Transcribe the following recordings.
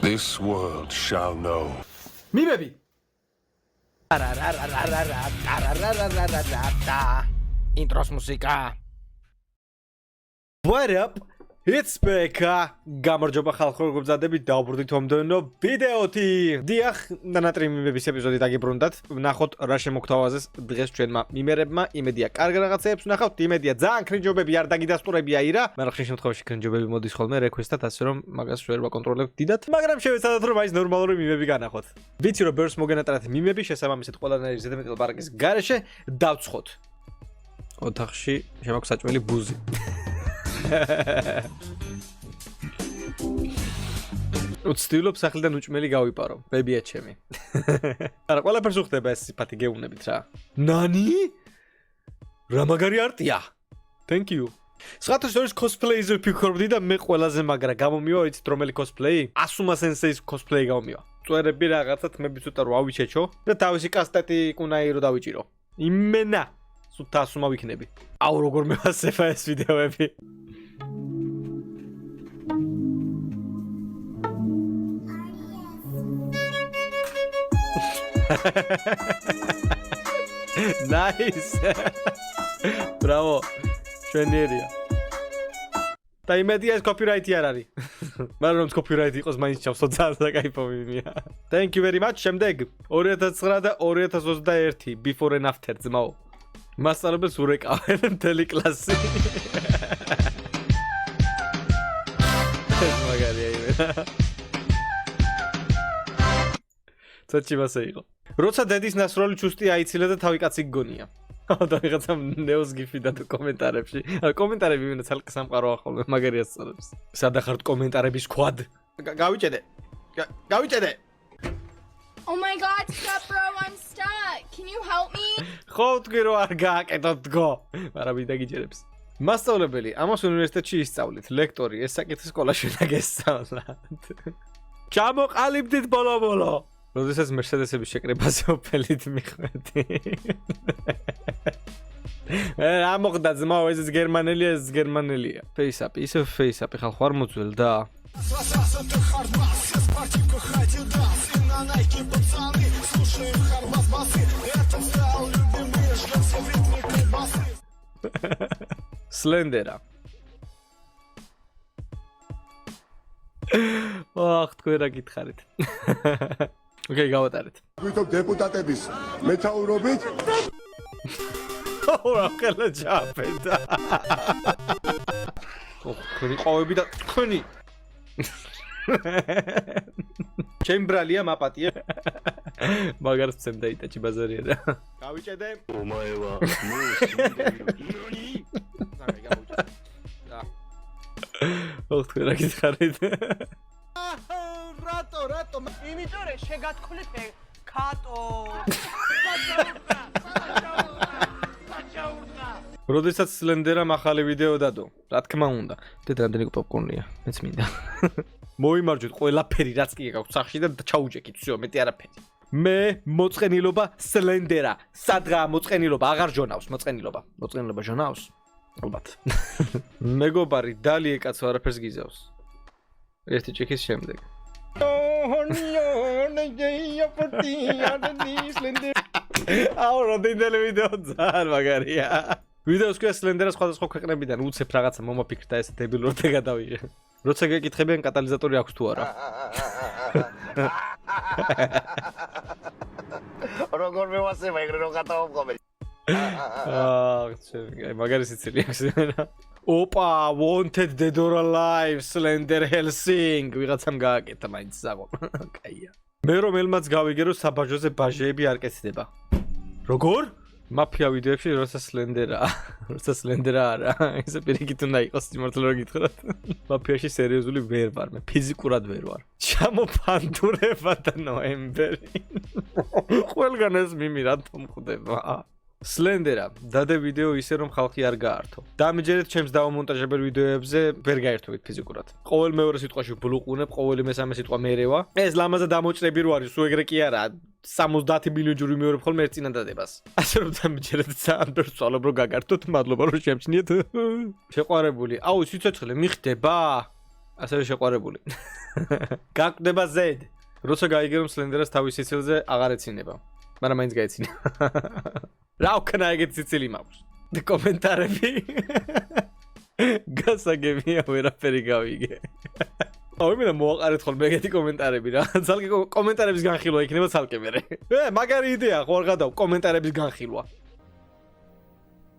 This world shall know. მიმები. ინტროს მუსიკა. What up? It's Becca. გამარჯობა ხალხო, როგორ გძადებით? დავბრუნდით მომდევნო ვიდეოთი. დიახ, ნანატრი მიმების ეპიზოდი დაგიბრუნდათ. ვნახოთ რა შემოგთავაზეს დღეს ჩვენმა მიმერებმა. იმედია, კარგ რაღაცებს ვნახავთ. იმედია, ძალიან კრინჯობები არ დაგიდასტურებია ირა. მაგრამ ხშირ შემთხვევაში კრინჯობები მოდის ხოლმე რეკვესტად, ასე რომ მაგას ვერ ვაკონტროლებ დიდად. მაგრამ შევეცადოთ რომ მაინც ნორმალური მიმები განახოთ. ვიცი რომ ბერს მოგენატრათ მიმები, შესაბამისად ყველანაირი ზედმეტყელ პარკის გარეშე დავცხოთ. ოთახში შემაქვს საჭმელი ბუზი. უცდილობ სახლიდან უჭმელი გავიპარო, ბებია ჩემი. არა, ყველაფერს უხდება ეს სიფათი გეუბნებით რა. ნანი? რა მაგარი არტია? Thank you. სხვათა შორის cosplays-ზე ვფიქრობდი და მე ყველაზე მაგრა გამომივა, იცით რომელი cosplay? ასუმა სენსეის cosplay გამომივა. წვერები რაღაცა თმები ცოტა რო ავიჩეჩო და თავისი კასტეტი კუნაირო დავიჭირო. იმენა სუთა ასუმა ვიქნები. აუ როგორ მევასება ეს ვიდეოები. Nice. Bravo. Შენერია. და იმედია ეს copyright-ი არ არის. მაგრამ რომ copyright იყოს, მაინც ჩავსო ძალიან საკაიფო მიმია. Thank you very much. შემდეგ 2009 და 2021 before and after ძმაო. მასწავლებელს ურეკავენ მთელი კლასი. ეს მაგარია იმენა. ცოტა მასე იყო. როცა დედის ნასროლი ჩუსტი აიცილა და თავი კაცი გგონია. და ვიღაცა ნეოს გიფი და კომენტარებში. კომენტარები იმენა ცალკე სამყაროა ხოლმე მაგარია სწორებს. სადახართ კომენტარების ქვად. გავიჭედე. გავიჭედე. Oh my god, stop bro, I'm stuck. Can you help me? ხო თქვი რომ არ გააკეთოთ თქო. მაგრამ ვინ დაგიჯერებს. მასწავლებელი, ამას უნივერსიტეტში ისწავლით. ლექტორი, ეს საკითხი სკოლაში უნდა გესწავლათ. ჩამოყალიბდით ბოლო-ბოლო. როდესაც მერსედესების შეკრებაზე ოფელით მიხვედი. რა მოხდა ძმაო, ეს გერმანელია, ეს გერმანელია. Face-up, ისე face-up ხალხო არ მოძველ და. Slendera. აх, თქვენ რა გითხარით? ოკეი, გავატარეთ. ვითომ დეპუტატების მეთაურობით რა ხელა ჯაფედა. თქვენი ყოვები და თქვენი. ჩემბრალია მაპატია. მაგარს წემდა იტაჩი ბაზარია და. გავიჭედე. Omaewa mou shindeiru. Nani? ნახე გავიჭედე. და. ოხ, თქვენ რა გითხარით? რატო იმიტომ რომ შეგათქვით კატო როდესაც სლენდერამ ახალი ვიდეო დადო რა თქმა უნდა და რამდენი პოპკორნია მეც მინდა მოიმარჯვეთ ყველაფერი რაც კი გაქვს სახში და ჩაუჭეკით всё მეტი არაფერი მე მოწყენილობა სლენდერა სადღა მოწყენილობა აღარ ჟონავს მოწყენილობა ჟონავს ალბათ მეგობარი დალიე კაცო არაფერს გიზავს ერთი ჭიქის შემდეგ აუ როდინდელი ვიდეო ძალიან მაგარია ვიდეოს ქვია სლენდერა სხვადასხვა ქვეყნებიდან უცებ რაღაცა მომაფიქრდა ეს დებილურ და გადავიღე როცა გეკითხებიან კატალიზატორი აქვს თუ არა როგორ მევასება ეგრე რო გადავამყობე აх ჩემი მაგარი სიცილი აქვს იმენა ოპა wanted dead or alive slender helsing ვიღაცამ გააკეთა მაინც ზაღო კაია მე რომ ელმაც გავიგე რომ საბაჟოზე ბაჟეები არ კეთდება როგორ მაფია ვიდეოებში როცა სლენდერა არა ესე პირიქით უნდა იყოს სიმართლე რომ გითხრათ მაფიაში სერიოზული ვერ ვარ მე ფიზიკურად ვერ ვარ ჩამოფანტურება და ნოემბერი ყველგან ეს მიმი რატომ ხდება სლენდერა დადე ვიდეო ისე რომ ხალხი არ გაართო. დამიჯერეთ ჩემს დავამონტაჟებელ ვიდეოებზე ვერ გაერთობით ფიზიკურად. ყოველ მეორე სიტყვაში ბლუყუნებ, ყოველი მესამე სიტყვა მერევა. ეს ლამაზა დამოჭრები რო არის, სულ ეგრე კი არა. 70 მილიონი ჯური მეორებ ხოლმე ერთ წინადადებას. ასე რომ დამიჯერეთ ძალიან ბევრს ვცვალებ რომ გაგართოთ, მადლობა რომ შემჩნიეთ. შეყვარებული. აუ, სიცოცხლე მიხდება. ასევე შეყვარებული. გაკვდება Z. როცა გაიგე რომ სლენდერას თავის სიცილზე აღარ ეცინება. მაგრამ მაინც გაეცინა. რა ვქნა ეგეთ სიცილი მაქვს? კომენტარები. გასაგებია ვერაფერი გავიგე. აუ მე მოაყარეთ ხოლმე ეგეთი კომენტარები რა. ძალკე კომენტარების განხილვა იქნება ძალკე მერე. მაგარი იდეა ხო არ გადავ კომენტარების განხილვა.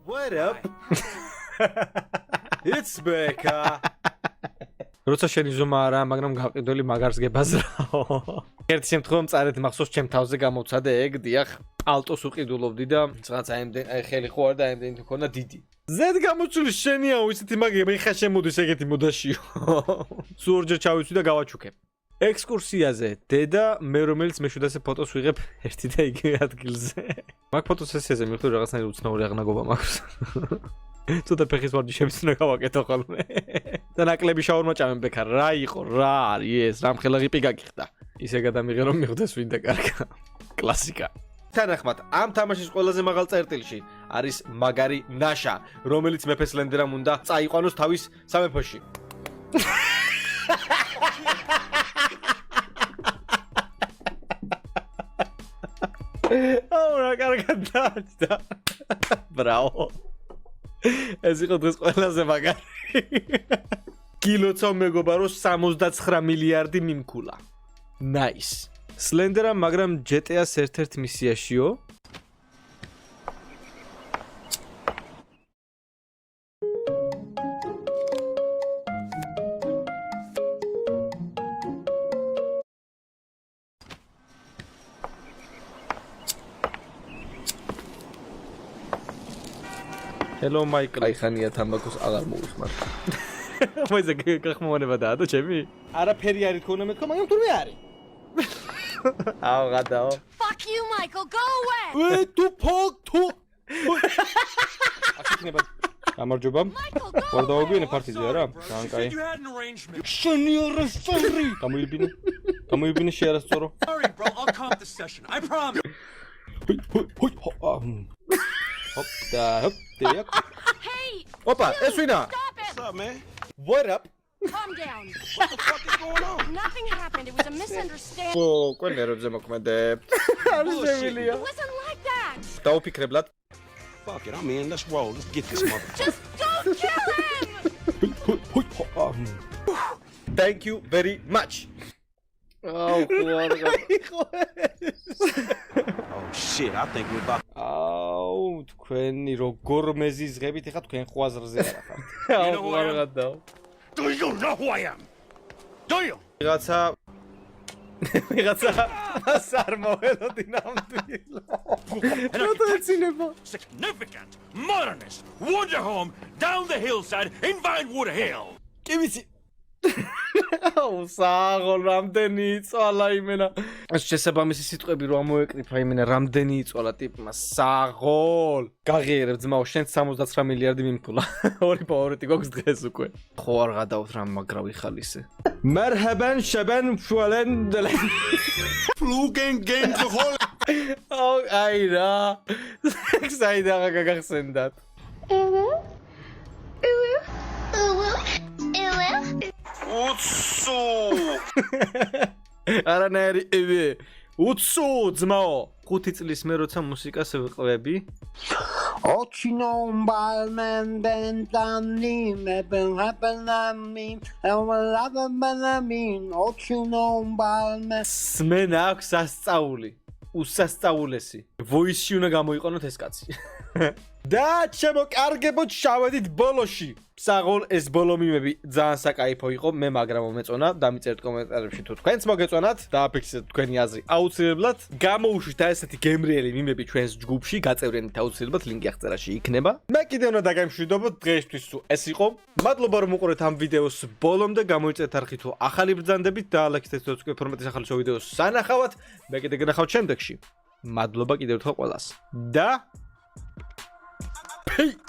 What up? It's Becca. როცა შენი ზომა არა, მაგრამ გაყიდველი მაგარს გებაზრაო. ერთ შემთხვევაში მწარეთ მახსოვს ჩემ თავზე გამოვცადე ეგ, დიახ, პალტოს უყიდულობდი და რაღაცა აი ხელი ხო არ და ამდენი თქონა დიდი. ზედ გამოწული შენიაო, ისეთი მაგები ხა შემოდის ეგეთი მოდაშიო. სულ ორჯერ ჩავიცვი და გავაჩუქებ. ექსკურსიაზე დედა მე რომელიც მეშვიდასე ფოტოს ვიღებ ერთი და იგივე ადგილზე. მაგ ფოტოსესიაზე მივხვდი რაღაცნაირი უცნაური აღნაგობა მაქვს. ცოტა ფეხის ვარჯიშებს უნდა გავაკეთო ხოლმე. და ნაკლები შაურმა ჭამენ ბექარ. რა იყო? რა არის ეს? რამხელა ღიპი გაგიხდა. ისე გადამიღე რომ მიხვდეს ვინ და კარგა. კლასიკა. თანახმად, ამ თამაშის ყველაზე მაღალ წერტილში არის მაგარი ნაშა, რომელიც მეფეს ლენდერამ უნდა წაიყვანოს თავის სამეფოში. აუ რა კარგად დაჭდა. ბრავო. ეს იყო დღეს ყველაზე მაგარი. კილოცავ მეგობა რომ 69 მილიარდი მიმქულა. Nice. სლენდერა, მაგრამ GTA-ს ერთ-ერთ მისიაშიო. Hello Michael. აი ხანია თამბაქოს აღარ მოვიხმარ. მოიზე გახმოვანება და ჩემი? არაფერი არ თქონა მეთქო, მაგრამ თურმე არის. აუ გადაო. Fuck you, Michael. Go away. ვე თუ ფოკ თუ. აქეთნება. გამარჯობა. ვარ დავაგვიანე პარტიზე არა? განკაი. შენი არასწორი. გამოიბინე შეარასწორო. Sorry, bro. I'll comp the session. I promise. Hop da hop there. Hey. Opa, ეს ვინა? Stop it. What's up, man? What up? Calm down. What the fuck is going on? Nothing happened. It was a misunderstanding. ო, კენერებზე მოქმედებ. არ შემილია. It wasn't like that. დაუფიქრებლად. Fuck it, I'm in. Let's roll. Let's get this mother. Just don't kill him. Thank you very much. აუ, Oh shit, I think we're about. აუ, თქვენი როგორ მეზიზღებით ეხა თქვენ ხვაზრზე არა ხართ. You know who I am? გადაო. Do you know who I am? Do you? ვიღაცა არ მოველოდი ნამდვილად. რა ეცინება? Significant, modernist, wonder home down the hillside in Vinewood Hill. კი ვიცი. აუ, საღოლ რამდენი იწვალა იმენა. ეს შესაბამისი სიტყვები რო ამოეკრიფა იმენა რამდენი იწვალა ტიპმა საღოლ. გაღიერებ ძმაო, შენ 69 მილიარდი მიმქულა. ორი ფავორიტი გვაქვს დღეს უკვე. ხო არ გადავთ რამ მაგრავი ხალისე. მარჰაბან შაბან ფუალენ დელენ. Flugen gen gehol. აუ, აი რა. საიდან გაგახსენდათ. არანაირი ევე. უცუ ძმაო. 5 წლის მე როცა მუსიკას ვიყвеები. სმენა აქვს ასწაული. უსასწაულესი. ვოისში უნდა გამოიყენოთ ეს კაცი. და ჩემო კარგებოდ შავედით ბოლოში. საღოლ ეს ბოლო მიმები ძალიან საკაიფო იყო, მე მაგრამ მომეწონა, დამიწერთ კომენტარებში თუ თქვენც მოგეწონათ, დააფიქსირეთ თქვენი აზრი აუცილებლად. გამოუშვით ესეთი გემრიელი მიმები ჩვენს ჯგუფში, გაწევრიანეთ აუცილებლად, ლინკი აღწერაში იქნება. მე კიდევ უნდა დაგემშვიდობოთ დღეისთვის თუ ეს იყო. მადლობა რომ უყურეთ ამ ვიდეოს ბოლომდე, გამოიწერეთ არხი თუ ახალი ბრძანდებით და ლაიქეთ თუ უკვე ფორმატის ახალი ვიდეოს სანახავად. მე კიდე გნახავთ შემდეგში. მადლობა კიდევ ერთხელ ყველას. და Peace.